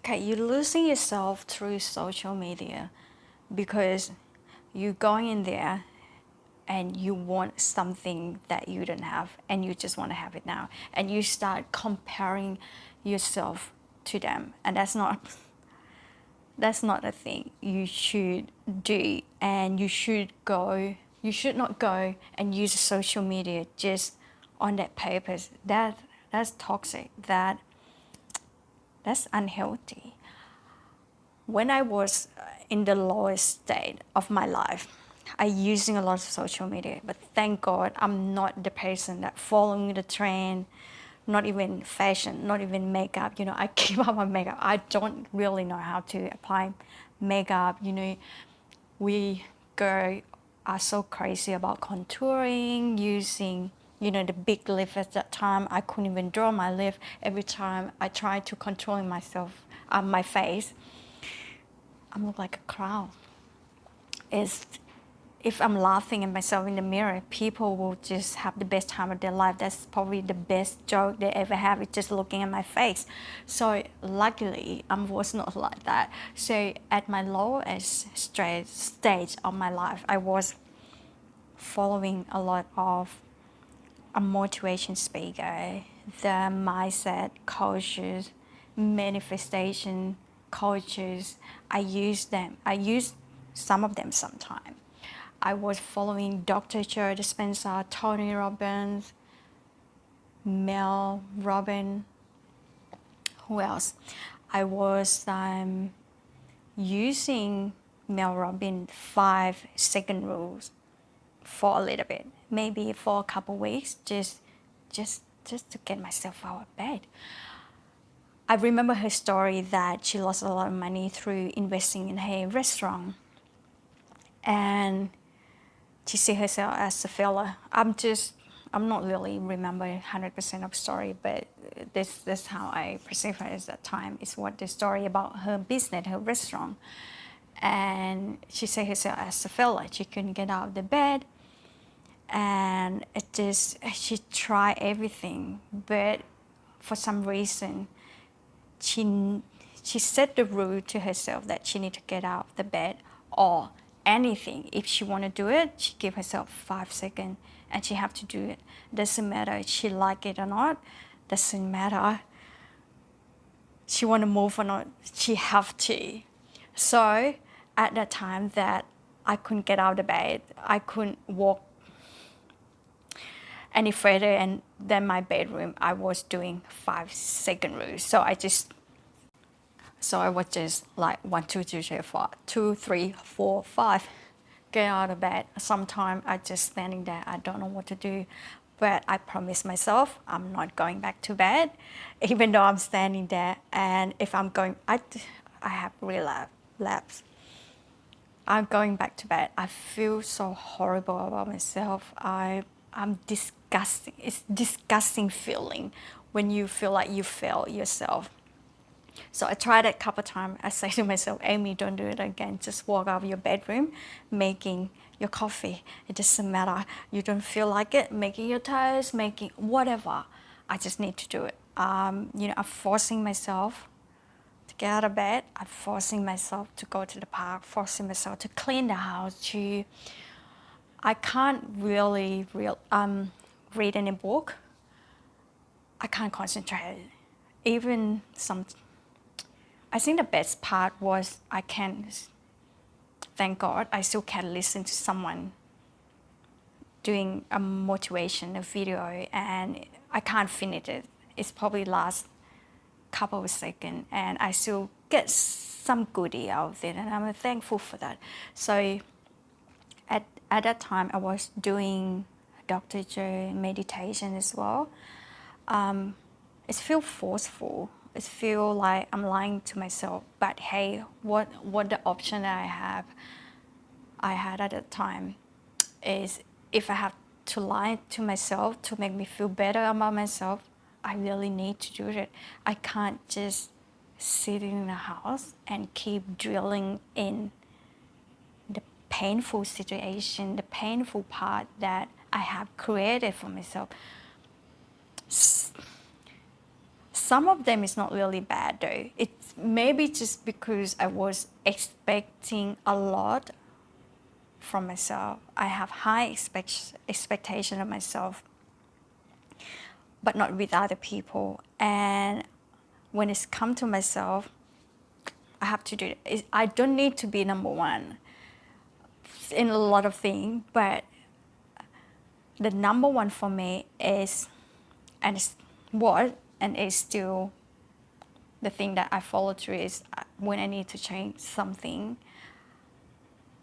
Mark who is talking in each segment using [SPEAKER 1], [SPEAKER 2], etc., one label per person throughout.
[SPEAKER 1] okay, you're losing yourself through social media because you're going in there and you want something that you don't have and you just want to have it now, and you start comparing yourself to them, and that's not a thing you should do. And you should not go and use social media just on that purpose. That's toxic. That's unhealthy. When I was in the lowest state of my life, I using a lot of social media, but thank God I'm not the person that following the trend, not even fashion, not even makeup. I keep up my makeup. I don't really know how to apply makeup. We girl are so crazy about contouring, using the big lip at that time. I couldn't even draw my lip. Every time I try to control myself, my face, I look like a clown. Is if I'm laughing at myself in the mirror, people will just have the best time of their life. That's probably the best joke they ever have, is just looking at my face. So luckily, I was not like that. So at my lowest stage of my life, I was following a lot of a motivation speaker, the mindset coaches, manifestation coaches. I use them. I use some of them sometimes. I was following Dr. Joe Dispenza, Tony Robbins, Mel Robbins. Who else? I was using Mel Robbins 5-second rules for a little bit, maybe for a couple of weeks, just to get myself out of bed. I remember her story that she lost a lot of money through investing in her restaurant, and she see herself as a failure. I'm not really remember 100% of story, but this how I perceive her at that time. Is what the story about her business, her restaurant, and she see herself as a failure. She couldn't get out of the bed, and she tried everything, but for some reason she set the rule to herself that she need to get out of the bed or anything. If she want to do it, she give herself 5 seconds and she have to do it. Doesn't matter if she like it or not. Doesn't matter she want to move or not. She have to. So at that time that I couldn't get out of bed, I couldn't walk any further, and then my bedroom, I was doing 5-second rule. So I was just like 1, 2, 3, 4, 2, 3, 4, 5. Get out of bed. Sometimes I just standing there. I don't know what to do, but I promise myself I'm not going back to bed, even though I'm standing there. And if I'm going, I have relapse. I'm going back to bed. I feel so horrible about myself. I'm disgusting. It's disgusting feeling when you feel like you fail yourself. So I tried it a couple of times. I say to myself, Amy, don't do it again. Just walk out of your bedroom, making your coffee. It doesn't matter. You don't feel like it, making your toast, making whatever. I just need to do it. I'm forcing myself to get out of bed. I'm forcing myself to go to the park, forcing myself to clean the house. I can't really read any book. I can't concentrate. Even I think the best part was thank God, I still can listen to someone doing a motivation video, and I can't finish it. It's probably last couple of seconds, and I still get some goodie out of it, and I'm thankful for that. So at that time, I was doing Dr. Joe meditation as well. It feels forceful. It feels like I'm lying to myself. But hey, what the option that I had at that time is, if I have to lie to myself to make me feel better about myself, I really need to do it. I can't just sit in the house and keep drilling in the painful situation, the painful part that I have created for myself. some of them is not really bad though. It's maybe just because I was expecting a lot from myself. I have high expectation of myself, but not with other people. And when it's come to myself, I have to do it. I don't need to be number one in a lot of things, but the number one for me is, and it's what, and it's still the thing that I follow through is when I need to change something,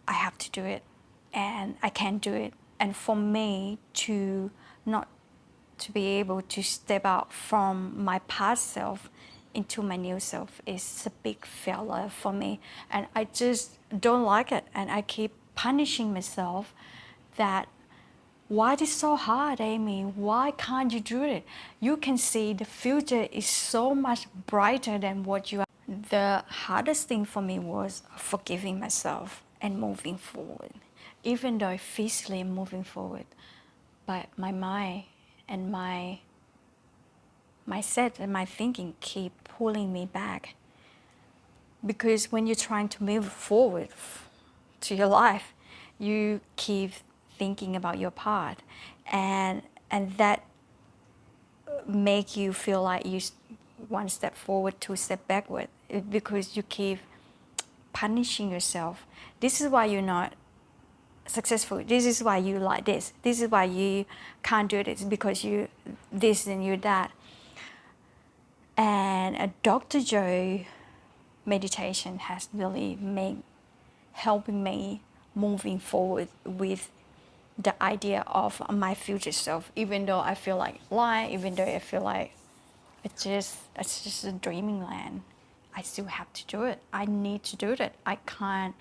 [SPEAKER 1] I have to do it, and I can do it. And for me to not to be able to step out from my past self into my new self is a big failure for me, and I just don't like it, and I keep punishing myself that why it is so hard, Amy? Why can't you do it? You can see the future is so much brighter than what you are. The hardest thing for me was forgiving myself and moving forward. Even though physically I'm moving forward, but my mind and my mindset and my thinking keep pulling me back. Because when you're trying to move forward to your life, you keep thinking about your part, and that make you feel like you one step forward, two step backward, because you keep punishing yourself. This is why you're not successful. This is why you like this. This is why you can't do this, because you this and you that. And a Dr. Joe meditation has really made helping me moving forward with the idea of my future self, even though I feel like lying, even though I feel like it's just a dreaming land. I still have to do it. I need to do it. I can't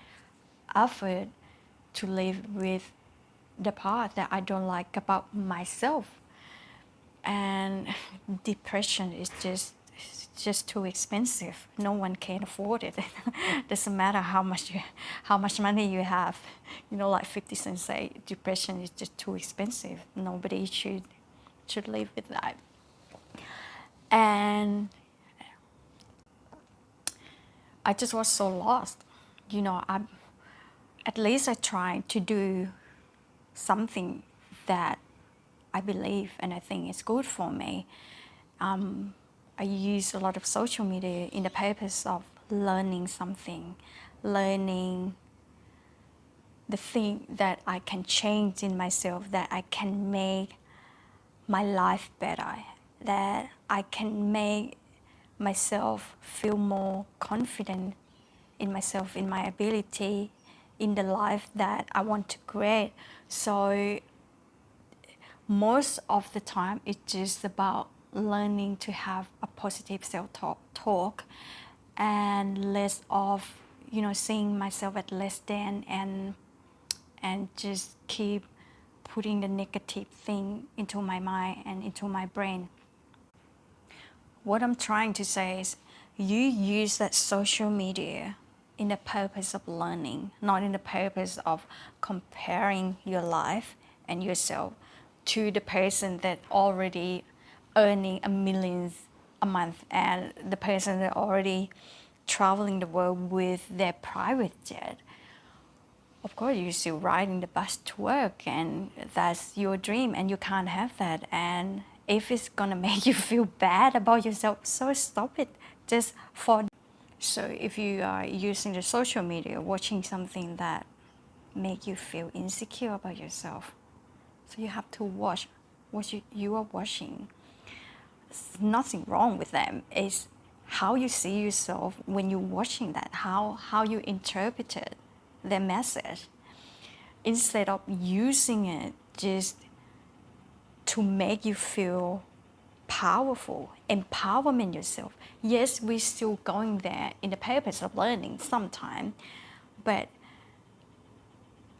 [SPEAKER 1] afford to live with the part that I don't like about myself. And depression is just too expensive. No one can afford it. Doesn't matter how much money you have. You know, like 50 Cent say, depression is just too expensive. Nobody should live with that. And I just was so lost. You know, at least I tried to do something that I believe and I think is good for me. I use a lot of social media in the purpose of learning something, learning the thing that I can change in myself, that I can make my life better, that I can make myself feel more confident in myself, in my ability, in the life that I want to create. So most of the time it's just about learning to have a positive self-talk and less of, you know, seeing myself as less than and just keep putting the negative thing into my mind and into my brain. What I'm trying to say is you use that social media in the purpose of learning, not in the purpose of comparing your life and yourself to the person that already earning a millions a month and the person that already traveling the world with their private jet. Of course, you're still riding the bus to work, and that's your dream, and you can't have that. And if it's gonna make you feel bad about yourself, so stop it. Just for so if you are using the social media, watching something that make you feel insecure about yourself, so you have to watch what you are watching. There's nothing wrong with them. It's how you see yourself when you're watching that, how you interpreted their message, instead of using it just to make you feel powerful, empowerment yourself. Yes, we're still going there in the purpose of learning sometime, but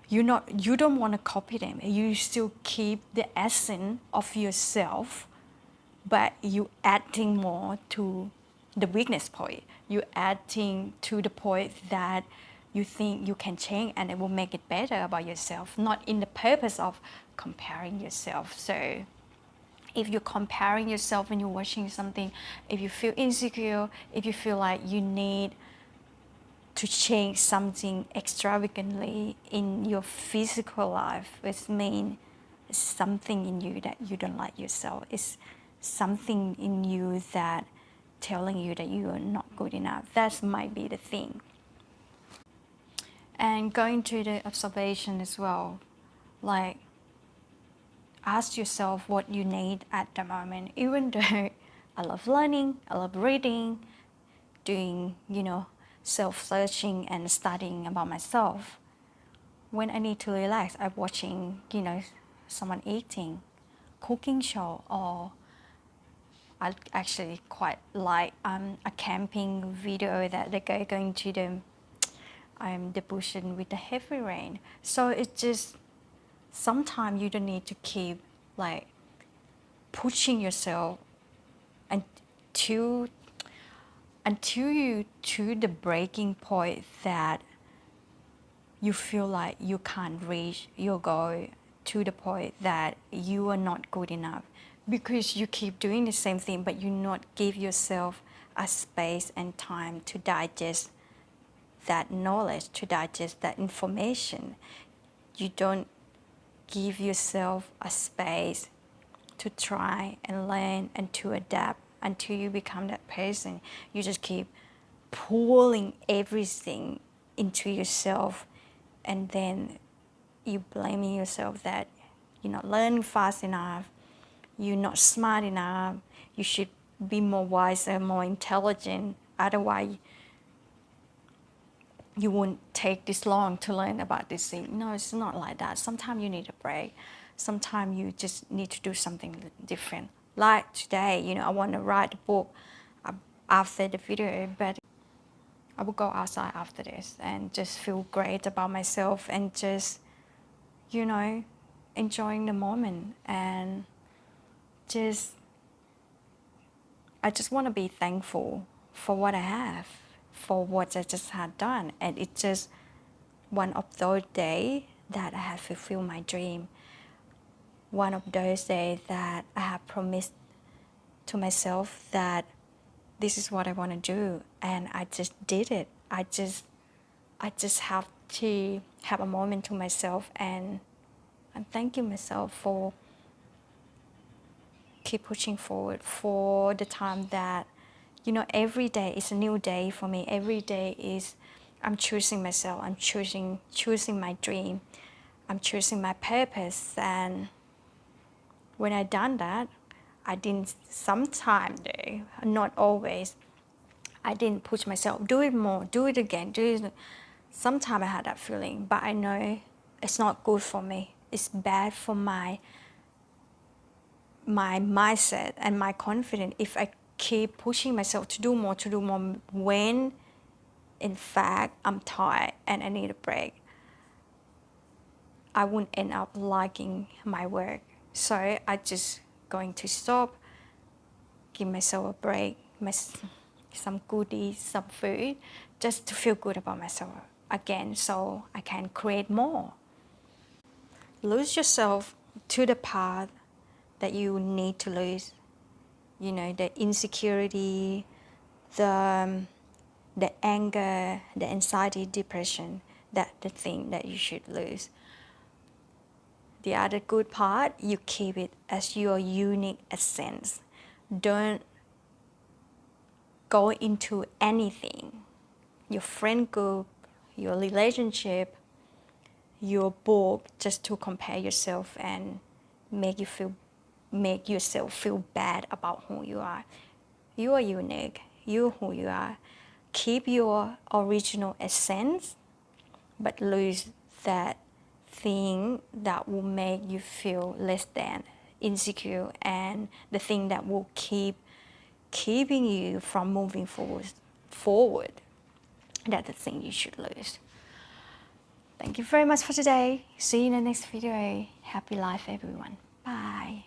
[SPEAKER 1] you don't want to copy them. You still keep the essence of yourself, but you adding more to the weakness point. You adding to the point that you think you can change and it will make it better about yourself, not in the purpose of comparing yourself. So if you're comparing yourself when you're watching something, if you feel insecure, if you feel like you need to change something extravagantly in your physical life, which means something in you that you don't like yourself. It's something in you that telling you that you are not good enough. That might be the thing. And going to the observation as well, like ask yourself what you need at the moment. Even though I love learning, I love reading, doing, self-searching and studying about myself. When I need to relax, I'm watching, someone eating, cooking show, or I actually quite like a camping video that the guy going to the bush and with the heavy rain. So it's just sometimes you don't need to keep like pushing yourself until you to the breaking point that you feel like you can't reach your goal, to the point that you are not good enough, because you keep doing the same thing but you not give yourself a space and time to digest that knowledge, to digest that information. You don't give yourself a space to try and learn and to adapt until you become that person. You just keep pulling everything into yourself, and then you blaming yourself that you're not learning fast enough, you're not smart enough, you should be more wiser, more intelligent, otherwise you won't take this long to learn about this thing. No, it's not like that. Sometimes you need a break. Sometimes you just need to do something different. Like today, I want to write a book after the video, but I will go outside after this and just feel great about myself and just, enjoying the moment. And I just want to be thankful for what I have, for what I just had done. And it's just one of those days that I have fulfilled my dream. One of those days that I have promised to myself that this is what I want to do, and I just did it. I just have to have a moment to myself, and I'm thanking myself for keep pushing forward, for the time that, every day is a new day for me. Every day is, I'm choosing myself. I'm choosing my dream. I'm choosing my purpose. And when I done that, I didn't, sometimes though, not always, I didn't push myself, do it more, do it again, do it. Sometimes I had that feeling, but I know it's not good for me. It's bad for my mindset and my confidence if I keep pushing myself to do more, when in fact I'm tired and I need a break. I wouldn't end up liking my work. So I just going to stop, give myself a break, some goodies, some food, just to feel good about myself again, so I can create more. Lose yourself to the path that you need to lose. The insecurity, the anger, the anxiety, depression, that's the thing that you should lose. The other good part, you keep it as your unique essence. Don't go into anything, your friend group, your relationship, your book, just to compare yourself and make yourself feel bad about who you are. You are unique. You're who you are. Keep your original essence, but lose that thing that will make you feel less than, insecure, and the thing that will keeping you from moving forward. That's the thing you should lose. Thank you very much for today. See you in the next video. Happy life, everyone. Bye.